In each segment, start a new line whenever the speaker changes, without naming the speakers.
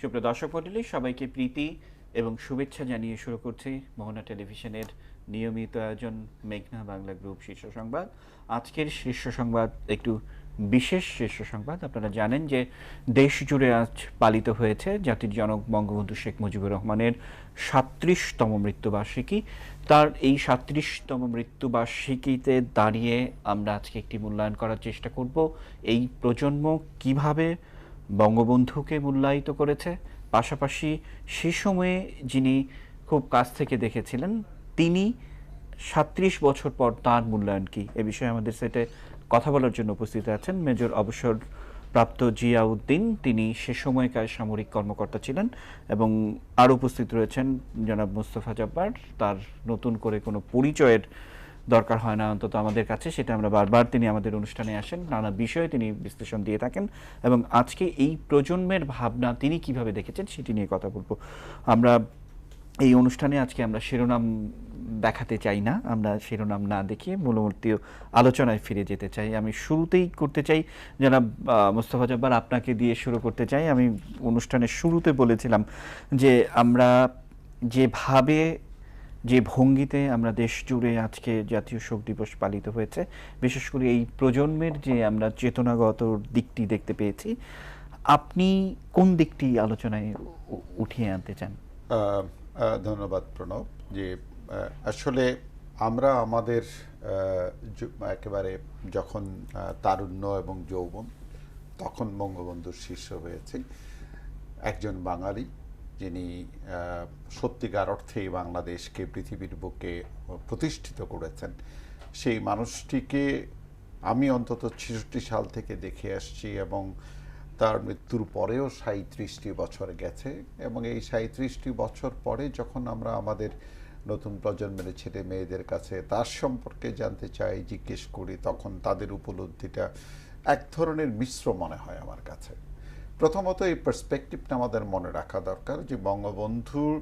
সুপ্রিয় দর্শক মণ্ডলী, সবাইকে প্রীতি এবং শুভেচ্ছা জানিয়ে শুরু করছি মোহনা টেলিভিশনের নিয়মিত আয়োজন মেঘনা বাংলা গ্রুপ শীর্ষ সংবাদ। আজকের শীর্ষ সংবাদ একটু বিশেষ শীর্ষ সংবাদ। আপনারা জানেন যে দেশ জুড়ে আজ পালিত হয়েছে জাতির জনক বঙ্গবন্ধু শেখ মুজিবুর রহমানের ৩৭তম মৃত্যুবার্ষিকী। তার এই ৩৭তম মৃত্যুবার্ষিকীতে দাঁড়িয়ে আমরা আজকে একটি মূল্যায়ন করার চেষ্টা করব এই প্রজন্ম কিভাবে বঙ্গবন্ধুকে মূল্যায়িত করেছে, পাশাপাশি সে সময়ে যিনি খুব কাছ থেকে দেখেছিলেন তিনি ৩৭ বছর পর তার মূল্যায়ন কি, এ বিষয়ে আমাদের সেটে কথা বলার জন্য উপস্থিত আছেন মেজর অবসরপ্রাপ্ত জিয়াউদ্দিন। তিনি সে সময়কার সামরিক কর্মকর্তা ছিলেন। এবং আরও উপস্থিত রয়েছেন জনাব মুস্তফা জব্বার। তার নতুন করে কোনো পরিচয়ের দরকার হয় না অন্তত আমাদের কাছে, সেটা আমরা বারবার তিনি আমাদের অনুষ্ঠানে আসেন, নানা বিষয়ে তিনি বিশ্লেষণ দিয়ে থাকেন। এবং আজকে এই প্রজন্মের ভাবনা তিনি কিভাবে দেখেছেন সেটি নিয়ে কথা বলবো। আমরা এই অনুষ্ঠানে আজকে আমরা শিরোনাম দেখাতে চাই না, আমরা শিরোনাম না দেখিয়ে মূলমূর্তি আলোচনায় ফিরে যেতে চাই। আমি শুরুতেই করতে চাই জনাব মোস্তফা জব্বার, আপনাকে দিয়ে শুরু করতে চাই। আমি অনুষ্ঠানের শুরুতে বলেছিলাম যে আমরা যেভাবে যে ভঙ্গিতে আমরা দেশ জুড়ে আজকে জাতীয় শোক দিবস পালিত হয়েছে, বিশেষ করে এই প্রজন্মের যে আমরা চেতনাগত দিকটি দেখতে পেয়েছি, আপনি কোন দিকটি আলোচনায় উঠিয়ে আনতে চান?
ধন্যবাদ প্রণব। যে আসলে আমরা আমাদের একেবারে যখন তারুণ্য এবং যৌবন, তখন বঙ্গবন্ধুর শিষ্য হয়েছে একজন বাঙালি যিনি সত্যিকার অর্থেই বাংলাদেশকে পৃথিবীর বুকে প্রতিষ্ঠিত করেছেন। সেই মানুষটিকে আমি অন্তত ৬৬ সাল থেকে দেখে আসছি এবং তার মৃত্যুর পরেও ৩৭টি বছর গেছে। এবং এই ৩৭টি বছর পরে যখন আমরা আমাদের নতুন প্রজন্মের ছেলে মেয়েদের কাছে তার সম্পর্কে জানতে চাই, জিজ্ঞেস করি, তখন তাদের উপলব্ধিটা এক ধরনের মিশ্র মনে হয় আমার কাছে। প্রথমত এই পার্সপেক্টিভটা আমাদের মনে রাখা দরকার যে বঙ্গবন্ধুর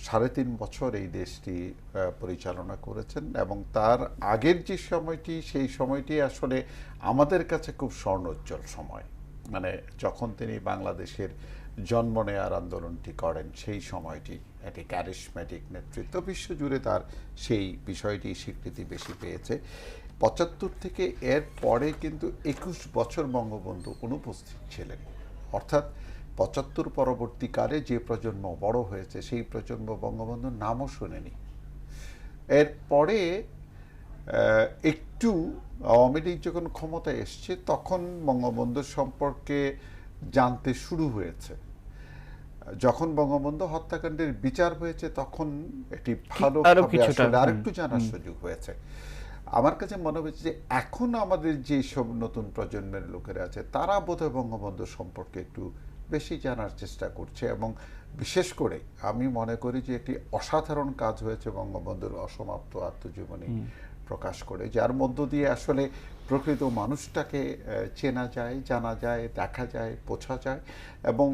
৩.৫ বছর এই দেশটি পরিচালনা করেছেন এবং তার আগের যে সময়টি, সেই সময়টি আসলে আমাদের কাছে খুব স্বর্ণোজ্জ্বল সময়। মানে যখন তিনি বাংলাদেশের জন্ম নেয়ার আন্দোলনটি করেন, সেই সময়টি একটি ক্যারিশম্যাটিক নেতৃত্ব, বিশ্বজুড়ে তার সেই বিষয়টি স্বীকৃতি বেশি পেয়েছে। ৭৫ থেকে এর পরে কিন্তু ২১ বছর বঙ্গবন্ধু অনুপস্থিত ছিলেন। অর্থাৎ ৭৫ পরবর্তীকালে যে প্রজন্ম বড় হয়েছে, সেই প্রজন্ম বঙ্গবন্ধুর নামও শোনেনি। এরপরে একটু আওয়ামী লীগ যখন ক্ষমতায় এসছে, তখন বঙ্গবন্ধুর সম্পর্কে জানতে শুরু হয়েছে। যখন বঙ্গবন্ধু হত্যাকাণ্ডের বিচার হয়েছে, তখন এটি ভালোভাবে আসলে আরেকটু জানার সুযোগ হয়েছে। আমার কাছে মনে হয়েছে যে এখন আমাদের যে সব নতুন প্রজন্মের লোকেরা আছে, তারা বোধহয় বঙ্গবন্ধু সম্পর্কে একটু বেশি জানার চেষ্টা করছে। এবং বিশেষ করে আমি মনে করি যে একটি অসাধারণ কাজ হয়েছে বঙ্গবন্ধুর অসমাপ্ত আত্মজীবনী প্রকাশ করে, যার মধ্য দিয়ে আসলে প্রকৃত মানুষটাকে চেনা যায়, জানা যায়, দেখা যায়, বোঝা যায়। এবং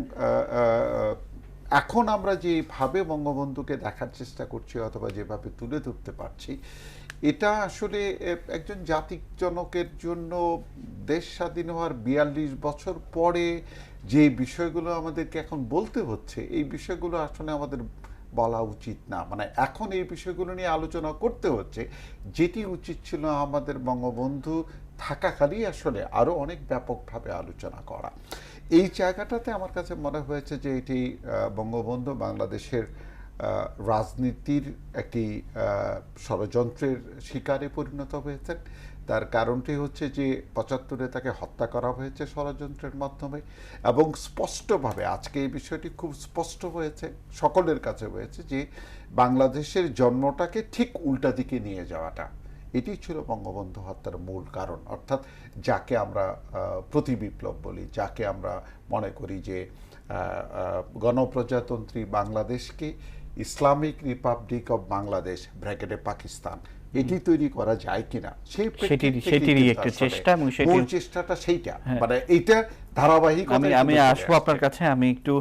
এখন আমরা যেভাবে বঙ্গবন্ধুকে দেখার চেষ্টা করছি অথবা যেভাবে তুলে ধরতে পারছি, এটা আসলে একজন জাতির জনকের জন্য দেশ স্বাধীন হওয়ার ৪২ বছর পরে যে বিষয়গুলো আমাদেরকে এখন বলতে হচ্ছে, এই বিষয়গুলো আসলে আমাদের বলা উচিত না। মানে এখন এই বিষয়গুলো নিয়ে আলোচনা করতে হচ্ছে, যেটি উচিত ছিল আমাদের বঙ্গবন্ধু থাকাকালই আসলে আরও অনেক ব্যাপকভাবে আলোচনা করা। এই জায়গাটাতে আমার কাছে মনে হয়েছে যে এটি বঙ্গবন্ধু বাংলাদেশের রাজনীতির একটি ষড়যন্ত্রের শিকারে পরিণত হয়েছেন। তার কারণটি হচ্ছে যে ৭৫-এ তাকে হত্যা করা হয়েছে ষড়যন্ত্রের মাধ্যমে, এবং স্পষ্টভাবে আজকে এই বিষয়টি খুব স্পষ্ট হয়েছে, সকলের কাছে হয়েছে যে বাংলাদেশের জন্মটাকে ঠিক উল্টা দিকে নিয়ে যাওয়াটা, এটি ছিল বঙ্গবন্ধু হত্যার মূল কারণ। অর্থাৎ যাকে আমরা প্রতিবিপ্লব বলি, যাকে আমরা মনে করি যে গণপ্রজাতন্ত্রী বাংলাদেশকে ইসলামিক রিপাবলিক অব বাংলাদেশ ব্র্যাকেটে পাকিস্তান এটি তৈরি করা যায় কিনা,
সেটিরই একটা চেষ্টা, এবং
মূল চেষ্টাটা সেইটা, মানে এইটা ধারাবাহিক।
আমি আসবো আপনার কাছে। আমি একটু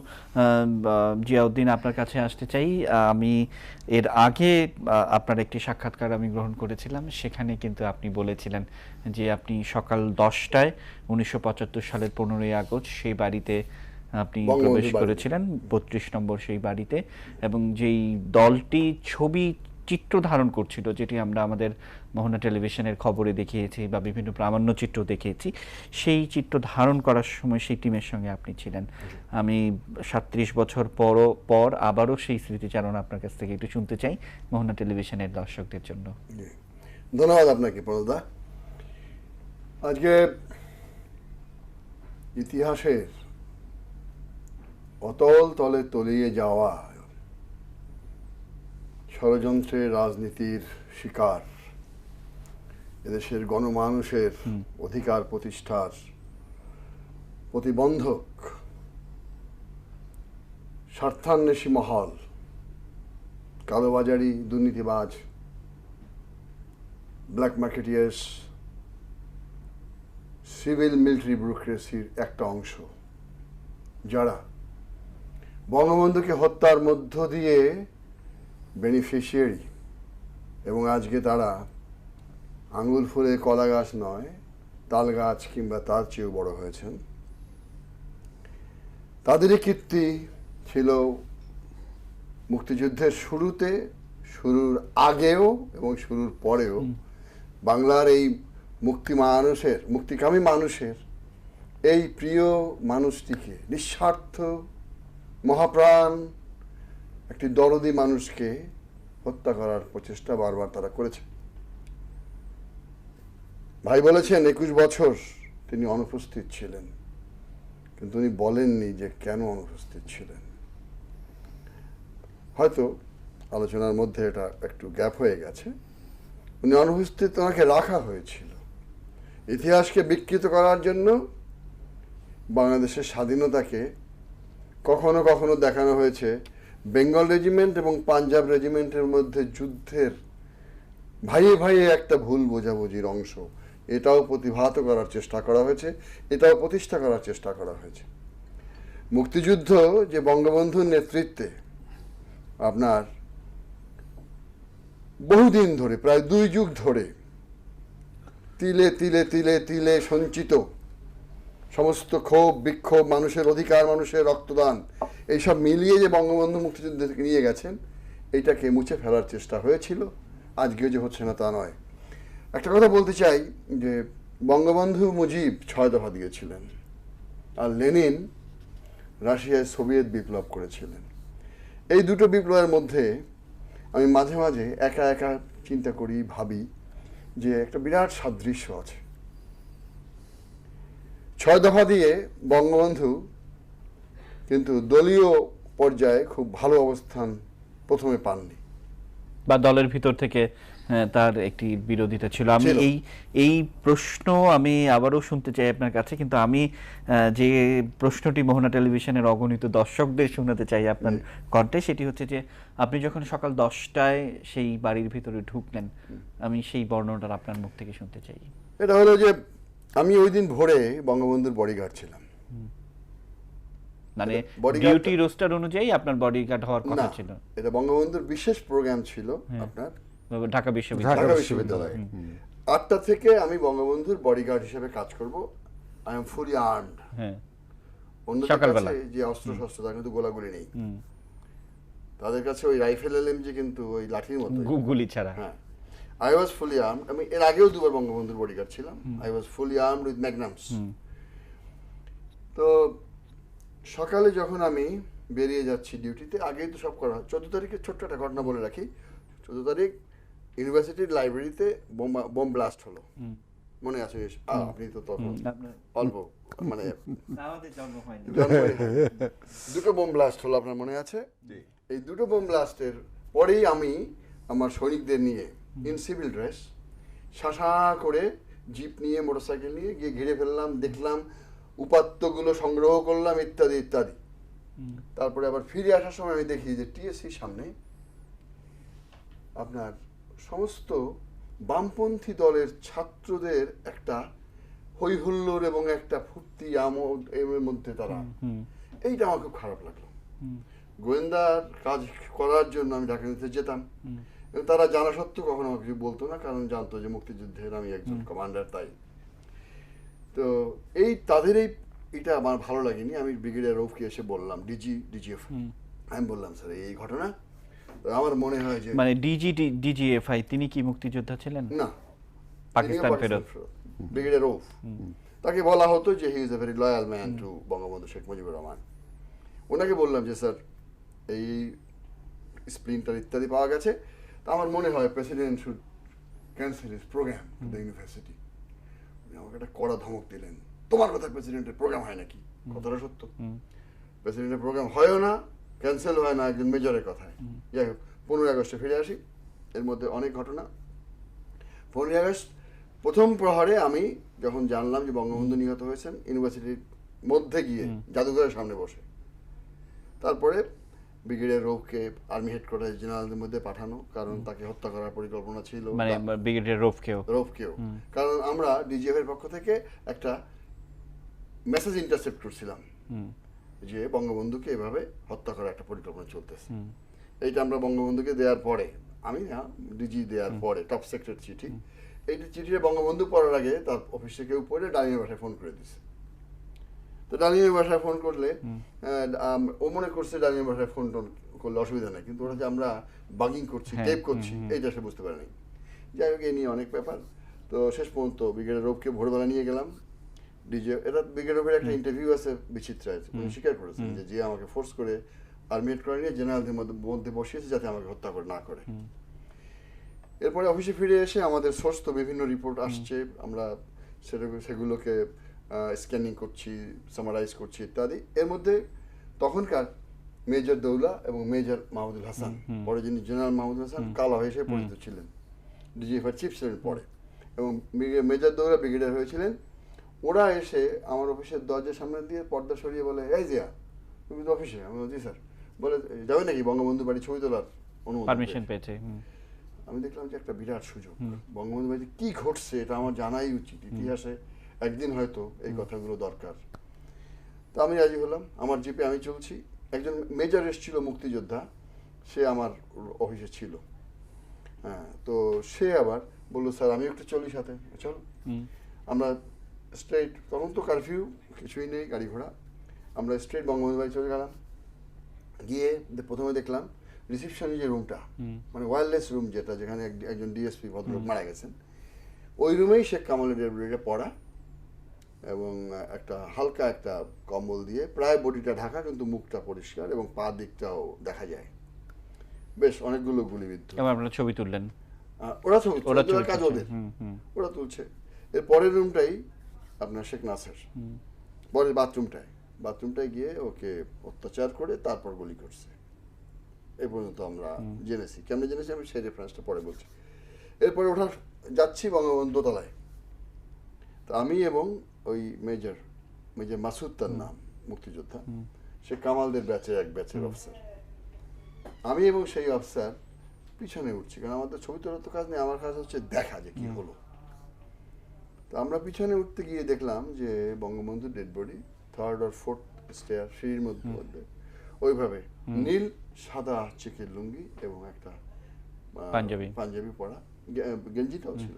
জিয়াউদ্দিন আপনার কাছে আসতে চাই। আমি এর আগে আপনার একটি সাক্ষাৎকার আমি গ্রহণ করেছিলাম, সেখানে কিন্তু আপনি বলেছিলেন যে আপনি সকাল ১০টায় ১৯৭৫ সালের ১৫ই আগস্ট সেই বাড়িতে আপনি
বঙ্গবন্ধু
প্রবেশ
বাড়ি।
করেছিলেন 32 নম্বর সেই বাড়িতে, এবং যেই দলটি ছবি চিত্র ধারণ করছিল, যেটি আমরা আমাদের মোহনা টেলিভিশনের খবরে দেখিয়েছি বা বিভিন্ন প্রামাণ্যচিত্র দেখিয়েছি, সেই চিত্র ধারণ করার সময় সেই টিমের সঙ্গে আপনি ছিলেন। আমি 37 বছর পর আবারও সেই স্মৃতিচারণা আপনার কাছ থেকে একটু শুনতে চাই মোহনা টেলিভিশনের দর্শকদের জন্য।
জি। ধন্যবাদ আপনাকে প্রণবদা। আজকে ইতিহাসের অতল তলে তলিয়ে যাওয়া ষড়যন্ত্রের রাজনীতির শিকার এদেশের গণমানুষের অধিকার প্রতিষ্ঠার প্রতিবন্ধক স্বার্থান্বেষী মহল, কালোবাজারি, দুর্নীতিবাজ, ব্ল্যাক মার্কেটিয়ার্স, সিভিল মিলিটারি ব্যুরোক্রেসির একটা অংশ, যারা বঙ্গবন্ধুকে হত্যার মধ্য দিয়ে বেনিফিশিয়ারি, এবং আজকে তারা আঙুল ফুলে কলা গাছ নয়, তাল গাছ কিংবা তার চেয়েও বড় হয়েছেন। তাদেরই কীর্তি ছিল মুক্তিযুদ্ধের শুরুতে, শুরুর আগেও এবং শুরুর পরেও। বাংলার এই মুক্তিকামী মানুষের এই প্রিয় মানুষটিকে, নিঃস্বার্থ মহাপ্রাণ একটি দরদি মানুষকে হত্যা করার প্রচেষ্টা বারবার তারা করেছে। ভাই বলেছেন 21 বছর তিনি অনুপস্থিত ছিলেন, কিন্তু উনি বলেননি যে কেন অনুপস্থিত ছিলেন। হয়তো আলোচনার মধ্যে এটা একটু গ্যাপ হয়ে গেছে। উনি অনুপস্থিত, ওনাকে রাখা হয়েছিল ইতিহাসকে বিকৃত করার জন্য। বাংলাদেশের স্বাধীনতাকে কখনো কখনো দেখানো হয়েছে বেঙ্গল রেজিমেন্ট এবং পাঞ্জাব রেজিমেন্টের মধ্যে যুদ্ধের ভাইয়ে ভাইয়ে একটা ভুল বোঝাবুঝির অংশ। এটাও প্রতিভাত করার চেষ্টা করা হয়েছে, এটাও প্রতিষ্ঠা করার চেষ্টা করা হয়েছে। মুক্তিযুদ্ধ যে বঙ্গবন্ধুর নেতৃত্বে আপনার বহুদিন ধরে, প্রায় 2 যুগ ধরে তিলে তিলে তিলে তিলে সঞ্চিত সমস্ত ক্ষোভ বিক্ষোভ, মানুষের অধিকার, মানুষের রক্তদান, এইসব মিলিয়ে যে বঙ্গবন্ধু মুক্তিযুদ্ধ থেকে নিয়ে গেছেন, এইটাকে মুছে ফেলার চেষ্টা হয়েছিল। আজকেও যে হচ্ছে না তা নয়। একটা কথা বলতে চাই যে বঙ্গবন্ধু মুজিব 6 দফা দিয়েছিলেন, আর লেনিন রাশিয়ায় সোভিয়েত বিপ্লব করেছিলেন। এই দুটো বিপ্লবের মধ্যে আমি মাঝে মাঝে একা একা চিন্তা করি, ভাবি যে একটা বিরাট সাদৃশ্য আছে। 6 দফা দিয়ে বঙ্গবন্ধু কিন্তু দলীয় পর্যায়ে খুব ভালো অবস্থান প্রথমে পাননি,
বা দলের ভিতর থেকে তার একটি বিরোধিতা ছিল। আমি এই প্রশ্ন আমি আবারও শুনতে চাই আপনার কাছে, কিন্তু আমি যে প্রশ্নটি মোহনা টেলিভিশনের অগণিত দর্শকদের শোনাতে চাই আপনার কণ্ঠে, সেটি হচ্ছে যে আপনি যখন সকাল 10টায় সেই বাড়ির ভিতরে ঢুকলেন, আমি সেই বর্ণনাটা আপনার মুখ থেকে শুনতে চাই।
এটা হলো যে আমি ওই দিন ভোরে বঙ্গবন্ধুর বডিগার্ড ছিলাম।
মানে ডিউটি রোস্টার অনুযায়ী আপনার বডিগার্ড হওয়ার কথা ছিল?
এটা বঙ্গবন্ধুর বিশেষ প্রোগ্রাম ছিল আপনার
ঢাকা বিশ্ববিদ্যালয়ে।
8টা থেকে আমি বঙ্গবন্ধুর বডিগার্ড হিসেবে কাজ করব। I am fully armed.
হ্যাঁ,
অন্যদের কাছে যে অস্ত্র শস্ত্র, তার কিন্তু গোলাগুলি নেই, তাদের কাছে ওই রাইফেল এলএমজি কিন্তু ওই লাঠির মতো,
গুলি ছাড়া।
হ্যাঁ, আই ওয়াজ ফুলি আর্মড। আমি এর আগেও 2বার বঙ্গবন্ধুর বডিগার্ড ছিলাম। I was fully armed with magnums. তো সকালে যখন আমি বেরিয়ে যাচ্ছি ডিউটিতে, আগেই তো সব করা। 14 তারিখে ছোট্ট একটা ঘটনা বলে রাখি। 14 তারিখ ইউনিভার্সিটির লাইব্রেরিতে বোম ব্লাস্ট হলো, মনে আছে? আপনি তো তখন অল্প, মানে
আমাদের জন্ম হয়নি।
2টো বোম ব্লাস্ট হলো, আপনার মনে আছে? এই 2টো বোম ব্লাস্টের পরেই আমি আমার সৈনিকদের নিয়ে ইন সিভিল ড্রেস শাসা করে জিপ নিয়ে, মোটরসাইকেল নিয়ে গিয়ে ঘিরে ফেললাম, দেখলাম, উপাত্তগুলো সংগ্রহ করলাম, ইত্যাদি ইত্যাদি। তারপরে আবার ফিরে আসার সময় আমি দেখি যে টিএসসির সামনে আপনার সমস্ত বামপন্থী দলের ছাত্রদের একটা হই হুল্লোড় এবং একটা ফুর্তি আমোদ এর মধ্যে তারা। এইটা আমার খুব খারাপ লাগলো। গোয়েন্দার কাজ করার জন্য আমি ঢাকা নিতে যেতাম, এবং তারা জানা সত্ত্বেও কখনো আমাকে কিছু বলতো না, কারণ জানতো যে মুক্তিযুদ্ধের আমি একজন কমান্ডার। তাই তো এই তাদের এই এটা আমার ভালো লাগেনি। আমি ব্রিগেডিয়ার রৌফকে এসে বললাম, ডিজিএফ, আমি বললাম স্যার এই ঘটনা, তো আমার মনে হয় যে
মানে ডিজিএফআই তিনি কি মুক্তিযোদ্ধা ছিলেন?
না,
পাকিস্তান ফেরত।
ব্রিগেডিয়ার রৌফ, তাকে বলা হতো যে he is a very loyal man to Bangabandhu Sheikh Mujibur Rahman. ওনাকে বললাম যে স্যার এই স্প্লিন্টার ইত্যাদি পাওয়া গেছে, তো আমার মনে হয় president should cancel his programme to the university. আমাকে একটা কড়া ধমক দিলেন, তোমার কথা প্রেসিডেন্টের প্রোগ্রাম হয় নাকি? কথাটা সত্য, প্রেসিডেন্টের প্রোগ্রাম হয়ও না, ক্যান্সেল হয় না একজন মেজরের কথায়। যাই হোক, 15 আগস্টে ফিরে আসি। এর মধ্যে অনেক ঘটনা। 15 আগস্ট প্রথম প্রহরে আমি যখন জানলাম যে বঙ্গবন্ধু নিহত হয়েছেন, ইউনিভার্সিটির মধ্যে গিয়ে জাদুঘরের সামনে বসে, তারপরে ব্রিগেডিয়ার রৌফকে আর্মি হেডকোয়ার্টার জেনারেলদের মধ্যে পাঠানো, কারণ তাকে হত্যা করার পরিকল্পনা ছিল,
মানে ব্রিগেডিয়ার রৌফকেও।
কারণ আমরা ডিজিএফ এর পক্ষ থেকে একটা মেসেজ ইন্টারসেপ্ট করছিলাম যে বঙ্গবন্ধুকে এভাবে হত্যা করার একটা পরিকল্পনা চলতেছে। এইটা আমরা বঙ্গবন্ধুকে দেওয়ার পরে, আমি না ডিজি দেওয়ার পরে টপ সেক্রেট চিঠি, এইটা চিঠিটা বঙ্গবন্ধু পড়ার আগে তার অফিসে কেউ পড়ে ডালিমের বাসায় ফোন করে দিছে। তো ডালিমের বাসায় ফোন করলে ও মনে করছে ডালিমের বাসায় ফোন টোন করলে অসুবিধা নেই, কিন্তু ওরা যে আমরা বাগিং করছি, টেপ করছি, এইটা সে বুঝতে পারেনি। যাই হোক, এই নিয়ে অনেক ব্যাপার। তো শেষ পর্যন্ত ব্রিগেডিয়ার রৌফকে ভোরবেলা নিয়ে গেলাম ডিজে। এটা ব্রিগেডিয়ার রৌফের একটা ইন্টারভিউ আছে বিচিত্রায়, উনি স্বীকার করেছেন যে আমাকে ফোর্স করে আর্মি হেডকোয়ার্টার নিয়ে জেনারেলদের মধ্যে বসিয়েছে যাতে আমাকে হত্যা করে না করে। এরপরে অফিসে ফিরে এসে আমাদের সোর্স তো বিভিন্ন রিপোর্ট আসছে, আমরা সেগুলোকে স্ক্যানিং করছি, সামারাইজ করছি ইত্যাদি। এর মধ্যে তখনকার মেজর দৌলা এবং মেজর মাহমুদুল হাসান, পরে যিনি জেনারেল মাহমুদুল হাসান কালা হিসেবে পরিচিত ছিলেন, ডিজিএফআই চিফ ছিলেন পরে, এবং মেজর দৌলা ব্রিগেডিয়ার হয়েছিলেন। ওরা এসে আমার অফিসের দরজার সামনে দিয়ে পর্দা সরিয়ে বলে, এই জিয়া তুমি তো অফিসে? আমি বলছি স্যার। বলে যাবে নাকি বঙ্গবন্ধু বাড়ি ছবি তোলার
পারমিশন পেয়েছে?
আমি দেখলাম যে একটা বিরাট সুযোগ, বঙ্গবন্ধু বাড়িতে কি ঘটছে এটা আমার জানাই উচিত, ইতিহাসে একদিন হয়তো এই কথাগুলো দরকার। তো আমি রাজি হলাম, আমার জিপে আমি চলছি। একজন মেজর এসেছিল মুক্তিযোদ্ধা, সে আমার অফিসে ছিল। হ্যাঁ, তো সে আবার বললো স্যার আমি একটু চলি সাথে, চলো। আমরা স্ট্রেট, তখন তো কারফিউ কিছুই নেই গাড়ি ঘোড়া, আমরা স্ট্রেট বঙ্গবন্ধু বাড়ি চলে গেলাম। গিয়ে প্রথমে দেখলাম রিসেপশনের যে রুমটা, মানে ওয়্যারলেস রুম যেটা, যেখানে একজন ডিএসপি ভদ্রলোক মারা গেছেন, ওই রুমেই শেখ কামালের ডেড বডিটা পড়া, এবং একটা হালকা একটা কম্বল দিয়ে প্রায় বডিটা ঢাকা, কিন্তু মুখটা পরিষ্কার এবং পা দিকটাও দেখা যায়। বেশ অনেকগুলো গুলিবিদ্ধ।
আপনারা ছবি তুললেন?
ওরা ছবি, কাজ ওদের, ওরা তুলছে। এর পরের রুমটাই আপনার শেখ নাসের, পরের বাথরুমটায় গিয়ে ওকে অত্যাচার করে তারপর গুলি করছে। এই পর্যন্ত আমরা জেনেছি। কেমন জেনেছি আমি সেই রেফারেন্সটা পরে বলছি। এরপরে যাচ্ছি বঙ্গবন্ধু দোতলায়, তো আমি এবং ওই মেজর মাসুদ, তার নাম, মুক্তিযোদ্ধা, সে কামালদের ব্যাচের এক ব্যাচের অফিসার, আমি এবং সেই অফিসার পিছনে উঠছি, কারণ আমাদের ছবি তোলার তো কাজ নেই, আমার কাজ হচ্ছে দেখা যে কি হলো। তো আমরা পিছনে উঠতে গিয়ে দেখলাম যে বঙ্গবন্ধুর dead body 3rd or 4th stair, সিঁড়ির মধ্যে ওইভাবে নীল সাদা চেকের লুঙ্গি এবং একটা পাঞ্জাবি পরা, গেঞ্জিটাও ছিল,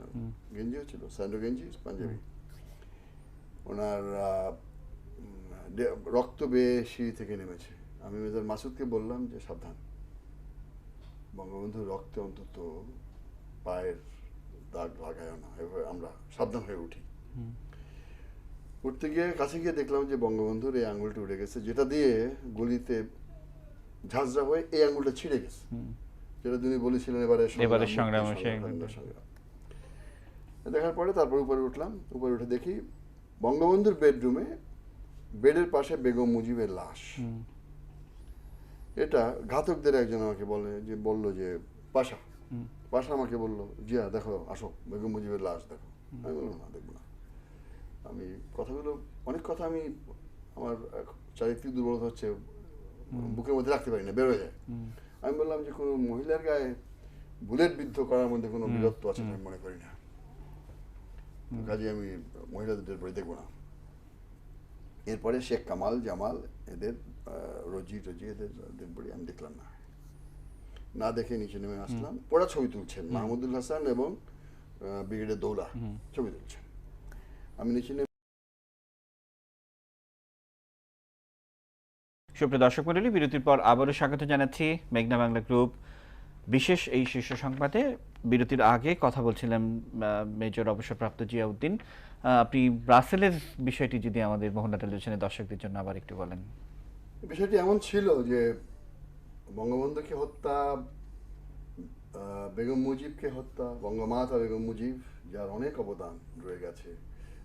গেঞ্জিও ছিল, স্যান্ডো গেঞ্জি, পাঞ্জাবি। ওনার রক্ত বেয়ে সিঁড়ি থেকে নেমেছে। আমি মেজর মাসুদকে বললাম যে সাবধান, বঙ্গবন্ধুর রক্তে অন্তত পায়ের দাগ লাগায় না, এভাবে আমরা সাবধান হয়ে উঠি। উঠতে গিয়ে কাছে গিয়ে দেখলাম যে বঙ্গবন্ধুর এই আঙুলটা উঠে গেছে, যেটা দিয়ে গুলিতে ঝাঁঝরা হয়ে এই আঙুলটা ছিঁড়ে গেছে, যেটা তিনি বলেছিলেন এবারে সংগ্রাম। দেখার পরে তারপর উপরে উঠলাম, উপরে উঠে দেখি বঙ্গবন্ধুর বেডরুমে বেডের পাশে বেগম মুজিবের লাশ। এটা ঘাতকদের একজন আমাকে বললো যে পাশা আমাকে বললো, জিয়া দেখো, আসো বেগম মুজিবের লাশ দেখো। আমি বললাম না, দেখবো না। আমি অনেক কথা আমি, আমার চারিত্রিক দুর্বলতা হচ্ছে, বুকের মধ্যে রাখতে পারি না, বেরোয় যায়। আমি বললাম যে কোনো মহিলার গায়ে বুলেট বিদ্ধ করার মধ্যে কোনো বীরত্ব আছে আমি মনে করি না, কাজে আমি মহিলাদের বই দেখবো না। এরপরে শেখ কামাল, জামাল, এদের রোজি এদের বই আমি দেখলাম না দেখে নিচে নেমে আসলাম। ওরা ছবি তুলছেন, মাহমুদুল হাসান এবং ব্রিগেডিয়ার দৌলা ছবি তুলছেন। আমি নিচে
সুপ্রিয় দর্শক মণ্ডলী, বিরতির পর আবারও স্বাগত জানাচ্ছি মেঘনা বাংলা গ্রুপ বিশেষ এই শীর্ষ সংবাদে। বিরতির আগে কথা বলছিলাম মেজর অবসরপ্রাপ্ত জিয়াউদ্দিন। আপনি ব্রাসেলের বিষয়টি যদি আমাদের মোহনা টেলিভিশনের দর্শকদের জন্য আবার একটু বলেন।
বিষয়টি এমন ছিল যে বঙ্গবন্ধুকে হত্যা, বেগম মুজিবকে হত্যা, বঙ্গমাতা বেগম মুজিব, যার অনেক অবদান রয়ে গেছে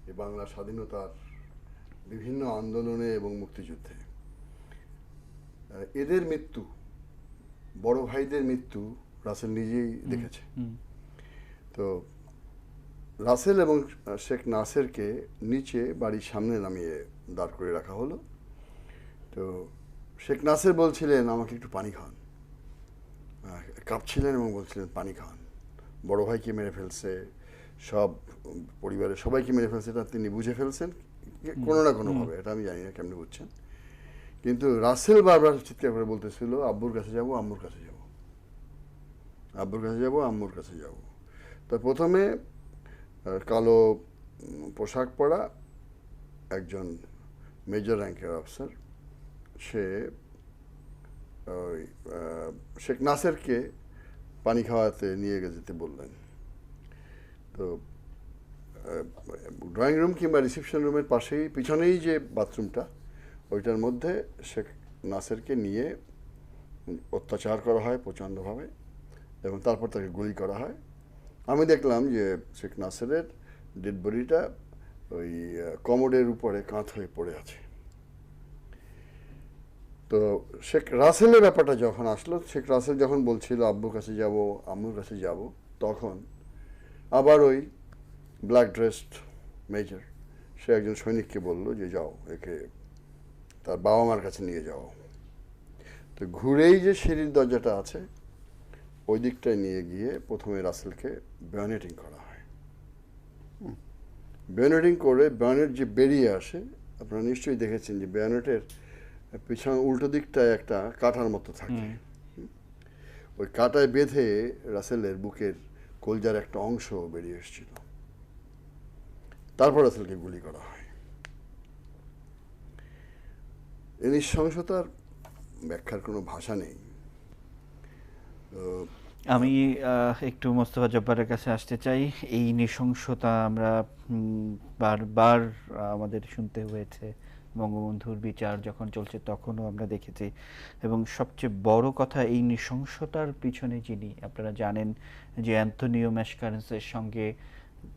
এই বাংলার স্বাধীনতার বিভিন্ন আন্দোলনে এবং মুক্তিযুদ্ধে, এদের মৃত্যু, বড় ভাইদের মৃত্যু রাসেল নিজেই দেখেছে। তো রাসেল এবং শেখ নাসেরকে নিচে বাড়ির সামনে নামিয়ে দাঁড় করে রাখা হলো। তো শেখ নাসের বলছিলেন আমাকে একটু পানি খান, কাঁপছিলেন এবং বলছিলেন পানি খান, বড় ভাইকে মেরে ফেলছে, সব পরিবারের সবাইকে মেরে ফেলছে, এটা তিনি বুঝে ফেলছেন কোনো না কোনোভাবে, এটা আমি জানি না কেমনি বুঝছেন। কিন্তু রাসেল বারবার চিৎকার করে বলতেছিল আব্বুর কাছে যাব, আম্মুর কাছে যাব, আব্বুর কাছে যাব, আম্মুর কাছে যাব। তো প্রথমে কালো পোশাক পরা একজন মেজর র্যাঙ্কের অফিসার, সে ওই শেখ নাসেরকে পানি খাওয়াতে নিয়ে যেতে বললেন। তো ড্রয়িং রুম কিংবা রিসেপশন রুমের পাশেই, পিছনেই যে বাথরুমটা, ওইটার মধ্যে শেখ নাসেরকে নিয়ে অত্যাচার করা হয় প্রচণ্ডভাবে এবং তারপর তাকে গুলি করা হয়। আমি দেখলাম যে শেখ নাসেরের ডেড বডিটা ওই কমোডের উপরে কাঁথ হয়ে পড়ে আছে। তো শেখ রাসেলের ব্যাপারটা যখন আসলো, শেখ রাসেল যখন বলছিল আব্বুর কাছে যাব, আম্মুর কাছে যাব, তখন আবার ওই ব্ল্যাক ড্রেসড মেজর সে একজন সৈনিককে বলল যে যাও, একে তার বাবা মার কাছে নিয়ে যাও। তো ঘুরেই যে সিঁড়ির দরজাটা আছে ওই দিকটায় নিয়ে গিয়ে প্রথমে রাসেলকে বেয়নেটিং করা হয়। বেয়নেটিং করে বেয়নেট যে বেরিয়ে আসে, আপনারা নিশ্চয়ই দেখেছেন যে বেয়নেটের পিছনে উল্টো দিকটায় একটা কাঁটার মতো থাকে, ওই কাঁটায় বেঁধে রাসেলের বুকের কলজার একটা অংশ বেরিয়ে এসেছিল। তারপর রাসেলকে গুলি করা হয়। এই নৃশংসতার ব্যাখ্যার কোনো ভাষা নেই।
আমি একটু মোস্তফা জব্বারের কাছে আসতে চাই। এই নৃশংসতা আমরা বারবার আমাদের শুনতে হয়েছে, বঙ্গবন্ধুর বিচার যখন চলছে তখনও আমরা দেখেছি। এবং সবচেয়ে বড় কথা, এই নৃশংসতার পিছনে যিনি, আপনারা জানেন যে অ্যান্তনিও ম্যাসকারেন্সের সঙ্গে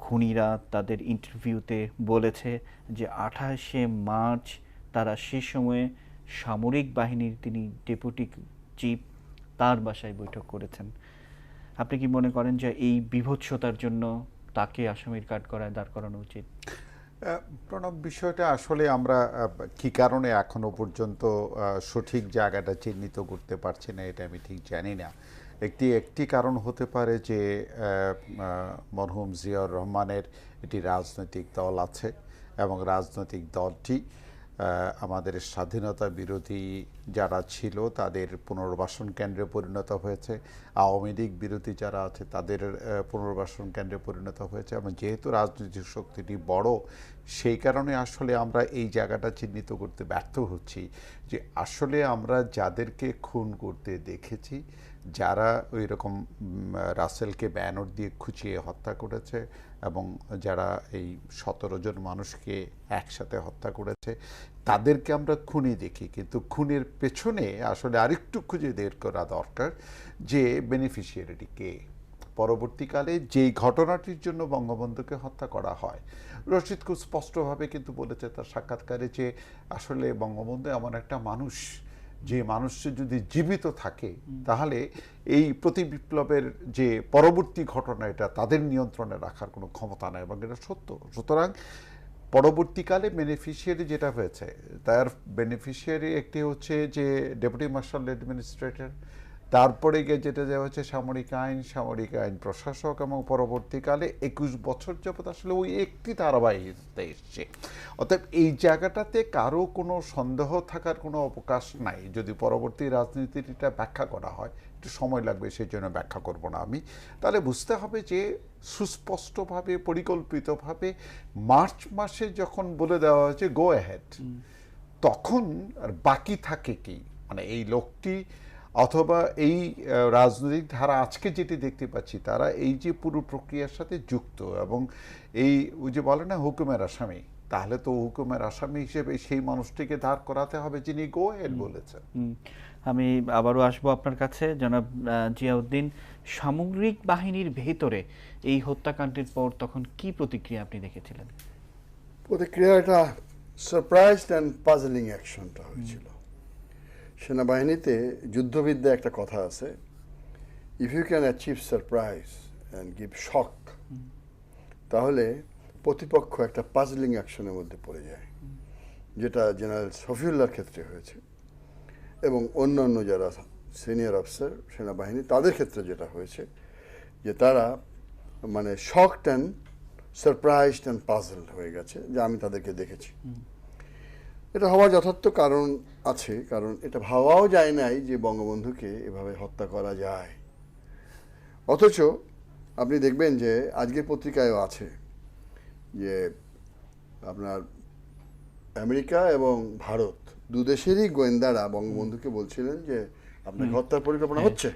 খুনিরা তাদের ইন্টারভিউতে বলেছে যে 28শে মার্চ তারা সে সময়ে সামরিক বাহিনীর তিনি ডেপুটি চিফ, তার বাসায় বৈঠক করেছেন। আপনি কি মনে করেন যে এই বিভৎসতার জন্য তাকে আসামির কাঠগড়ায় দাঁড় করানো উচিত?
প্রণব, বিষয়টা আসলে আমরা কি কারণে এখনো পর্যন্ত সঠিক জায়গাটা চিহ্নিত করতে পারছি না, এটা আমি ঠিক জানি না। একটি কারণ হতে পারে যে মরহুম জিয়াউর রহমানের একটি রাজনৈতিক দল আছে এবং রাজনৈতিক দলটি আমাদের স্বাধীনতা বিরোধী যারা ছিল তাদের পুনর্বাসন কেন্দ্রে পরিণত হয়েছে, আওয়ামী লীগ বিরোধী যারা আছে তাদের পুনর্বাসন কেন্দ্রে পরিণত হয়েছে। এবং যেহেতু রাজনৈতিক শক্তিটি বড়, সেই কারণে আসলে আমরা এই জায়গাটা চিহ্নিত করতে ব্যর্থ হচ্ছি যে আসলে আমরা যাদেরকে খুন করতে দেখেছি, যারা ওই রকম রাসেলকে ব্যানর দিয়ে খুঁচিয়ে হত্যা করেছে এবং যারা এই 17 জন মানুষকে একসাথে হত্যা করেছে, তাদেরকে আমরা খুনি দেখি। কিন্তু খুনের পেছনে আসলে আরেকটু খুঁজে বের করা দরকার যে বেনিফিশিয়ারিটি কে। পরবর্তীকালে যেই ঘটনাটির জন্য বঙ্গবন্ধুকে হত্যা করা হয়, রশিদ খুব স্পষ্টভাবে কিন্তু বলেছে তার সাক্ষাৎকারে যে আসলে বঙ্গবন্ধু এমন একটা মানুষ, যে মানুষটি যদি জীবিত থাকে তাহলে এই প্রতি বিপ্লবের যে পরবর্তী ঘটনা, এটা তাদের নিয়ন্ত্রণে রাখার কোনো ক্ষমতা নেই, এবং এটা সত্য। সুতরাং পরবর্তীকালে বেনিফিশিয়ারি যেটা হয়েছে, তার বেনিফিশিয়ারি একটি হচ্ছে যে ডেপুটি মার্শাল অ্যাডমিনিস্ট্রেটর, তারপরে গিয়ে যেটা দেওয়া হচ্ছে সামরিক আইন প্রশাসক, এবং পরবর্তীকালে 21 বছর যাবত আসলে ওই একটি ধারাবাহিকতা এসছে। অতএব এই জায়গাটাতে কারো কোনো সন্দেহ থাকার কোনো অবকাশ নাই। যদি পরবর্তী রাজনীতিটা ব্যাখ্যা করা হয়, একটু সময় লাগবে, সেই জন্য ব্যাখ্যা করব না আমি, তাহলে বুঝতে হবে যে সুস্পষ্টভাবে পরিকল্পিতভাবে মার্চ মাসে যখন বলে দেওয়া হয়েছে গো অ্যাহেড, তখন আর বাকি থাকে কি, মানে এই লোকটি অথবা এই রাজনৈতিক ধারা আজকে যেটি দেখতে পাচ্ছি তারা এই যে পুরো প্রক্রিয়ার সাথে যুক্ত এবং এই ওই যে বলে না হুকুমের আসামি, তাহলে তো হুকুমের আসামি হিসেবে সেই মানুষটিকে দাঁড় করাতে হবে যিনি গো হেড বলেছেন।
আমি আবারও আসবো আপনার কাছে জনাব জিয়াউদ্দিন। সামরিক বাহিনীর ভেতরে এই হত্যাকাণ্ডের পর তখন কি প্রতিক্রিয়া আপনি দেখেছিলেন?
প্রতিক্রিয়াটা সারপ্রাইজড অ্যান্ড পাজলিং অ্যাকশনটা হয়েছিল। সেনাবাহিনীতে যুদ্ধবিদ্যা একটা কথা আছে, if you can achieve surprise and give shock, তাহলে প্রতিপক্ষ একটা পাজলিং অ্যাকশনের মধ্যে পড়ে যায়, যেটা জেনারেল শফিউল্লাহর ক্ষেত্রে হয়েছে এবং অন্যান্য যারা সিনিয়র অফিসার সেনাবাহিনী তাদের ক্ষেত্রে যেটা হয়েছে যে তারা মানে shocked and surprised and puzzled হয়ে গেছে, যা আমি তাদেরকে দেখেছি। এটা হওয়ার যথার্থ কারণ আছে, কারণ এটা ভাবাও যায় নাই যে বঙ্গবন্ধুকে এভাবে হত্যা করা যায়। অথচ আপনি দেখবেন যে আজকের পত্রিকায়ও আছে যে আপনার আমেরিকা এবং ভারত দু দেশেরই গোয়েন্দারা বঙ্গবন্ধুকে বলছিলেন যে আপনাকে হত্যার পরিকল্পনা হচ্ছে।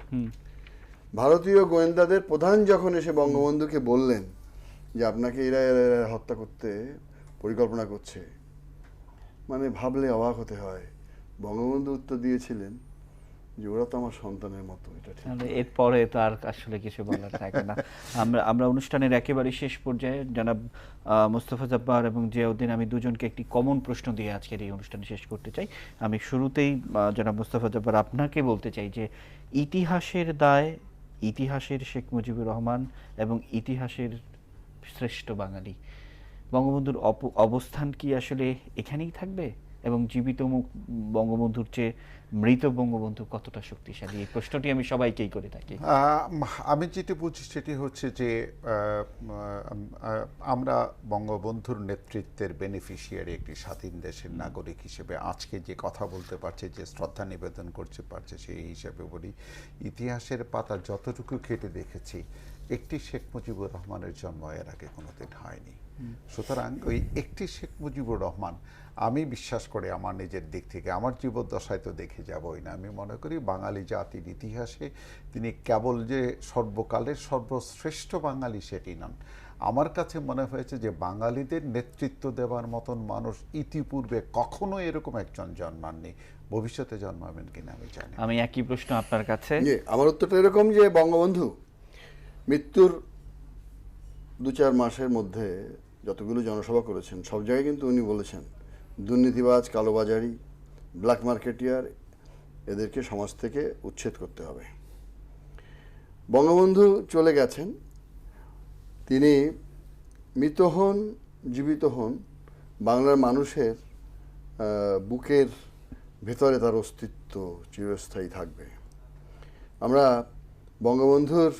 ভারতীয় গোয়েন্দাদের প্রধান যখন এসে বঙ্গবন্ধুকে বললেন যে আপনাকে এরা এরা হত্যা করতে পরিকল্পনা করছে, মানে ভাবলে অবাক হতে হয়। বঙ্গবন্ধু উত্তর দিয়েছিলেন যে ওরা তো আমার সন্তানের মতো। এটা ঠিক,
এরপরে তো আর আসলে কিছু বলার থাকে না। আমরা অনুষ্ঠানের একেবারে শেষ পর্যায়ে জনাব মোস্তফা জব্বার এবং জিয়াউদ্দিন, আমি দুজনকে একটি কমন প্রশ্ন দিয়ে আজকের এই অনুষ্ঠান শেষ করতে চাই। আমি শুরুতেই জনাব মোস্তফা জব্বার আপনাকে বলতে চাই যে ইতিহাসের দায়, ইতিহাসের শেখ মুজিবুর রহমান এবং ইতিহাসের শ্রেষ্ঠ বাঙালি, বঙ্গবন্ধুর অবস্থান কি আসলে এখানেই থাকবে এবং জীবিত বঙ্গবন্ধুর চেয়ে মৃত বঙ্গবন্ধু কতটা শক্তিশালী? এই প্রশ্নটি আমি সবাইকেই করে থাকি।
আমি যেটি বুঝি সেটি হচ্ছে যে আমরা বঙ্গবন্ধুর নেতৃত্বের বেনিফিশিয়ারি, একটি স্বাধীন দেশের নাগরিক হিসেবে আজকে যে কথা বলতে পারছে, যে শ্রদ্ধা নিবেদন করতে পারছে, সেই হিসাবে বলি ইতিহাসের পাতা যতটুকু কেটে দেখেছি একটি শেখ মুজিবুর রহমানের জন্ম এর আগে কোনোদিন হয়নি। সুতরাং ওই একটি শেখ মুজিবুর রহমান, আমি বিশ্বাস করি আমার নিজের দিক থেকে, আমার জীবদ্দশায় তো দেখে যাবই না, আমি মনে করি বাঙালি জাতির ইতিহাসে তিনি কেবল যে সর্বকালের সর্বশ্রেষ্ঠ বাঙালি সেটি নন। আমার কাছে মনে হয়েছে যে বাঙালিদের নেতৃত্ব দেওয়ার মতন মানুষ ইতিপূর্বে কখনো এরকম একজন জন্মাননি, ভবিষ্যতে জন্মাবেন কিনা আমি জানি।
আমি একই প্রশ্ন আপনার কাছে।
আমার উত্তরটা এরকম যে বঙ্গবন্ধু মৃত্যুর 2-4 মাসের মধ্যে যতগুলো জনসভা করেছেন সব জায়গায় কিন্তু উনি বলেছেন দুর্নীতিবাজ, কালোবাজারি, ব্ল্যাক মার্কেটিয়ার এদেরকে সমাজ থেকে উচ্ছেদ করতে হবে। বঙ্গবন্ধু চলে গেছেন, তিনি মৃত হন, জীবিত হন, বাংলার মানুষের বুকের ভেতরে তার অস্তিত্ব চিরস্থায়ী থাকবে। আমরা বঙ্গবন্ধুর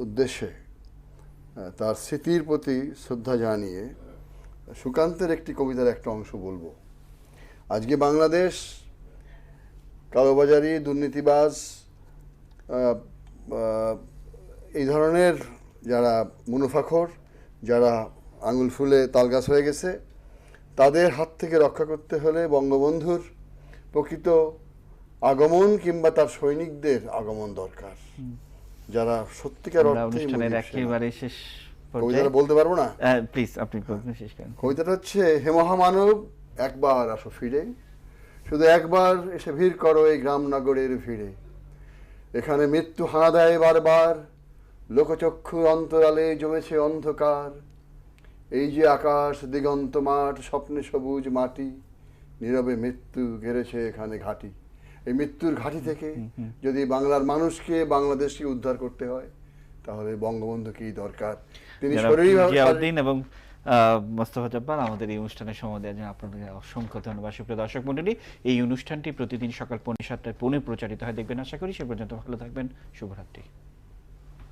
উদ্দেশ্যে তার স্মৃতির প্রতি শ্রদ্ধা জানিয়ে সুকান্তের একটি কবিতার একটা অংশ বলবো। আজকে বাংলাদেশ কালোবাজারি, দুর্নীতিবাজ, এই ধরনের যারা মুনাফাখোর, যারা আঙুল ফুলে তালগাছ হয়ে গেছে, তাদের হাত থেকে রক্ষা করতে হলে বঙ্গবন্ধুর প্রকৃত আগমন কিংবা তার সৈনিকদের আগমন দরকার, যারা সত্যিকার অর্থে
একেবারে শেষ
কবিতাটা বলতে পারবো না,
প্লিজ আপনি শেষ করেন।
কবিতাটা হচ্ছে, হে মহামানব একবার আসো ফিরে, শুধু একবার এসে ভিড় করো এই গ্রাম নগরের ভিড়ে, এখানে মৃত্যু হানা দেয় বারবার, লোকচক্ষুর অন্তরালে জমেছে অন্ধকার, এই যে আকাশ দিগন্ত মাঠ, স্বপ্নে সবুজ মাটি, নীরবে মৃত্যু ঘেরেছে এখানে ঘাটি। এই মৃত্যুর ঘাটি থেকে যদি বাংলার মানুষকে, বাংলাদেশকে উদ্ধার করতে হয়, তাহলে বঙ্গবন্ধুকেই দরকার। তিনি
জিয়াউদ্দিন এবং মোস্তফা জব্বার আমাদের এই অনুষ্ঠানের সময় দেওয়ার জন্য আপনাদের অসংখ্য ধন্যবাদ। সুপ্রিয় দর্শক মণ্ডলী, এই অনুষ্ঠানটি প্রতিদিন সকাল 7:45 পুনঃ প্রচারিত হয়, দেখবেন আশা করি। সে পর্যন্ত ভালো থাকবেন, শুভরাত্রি।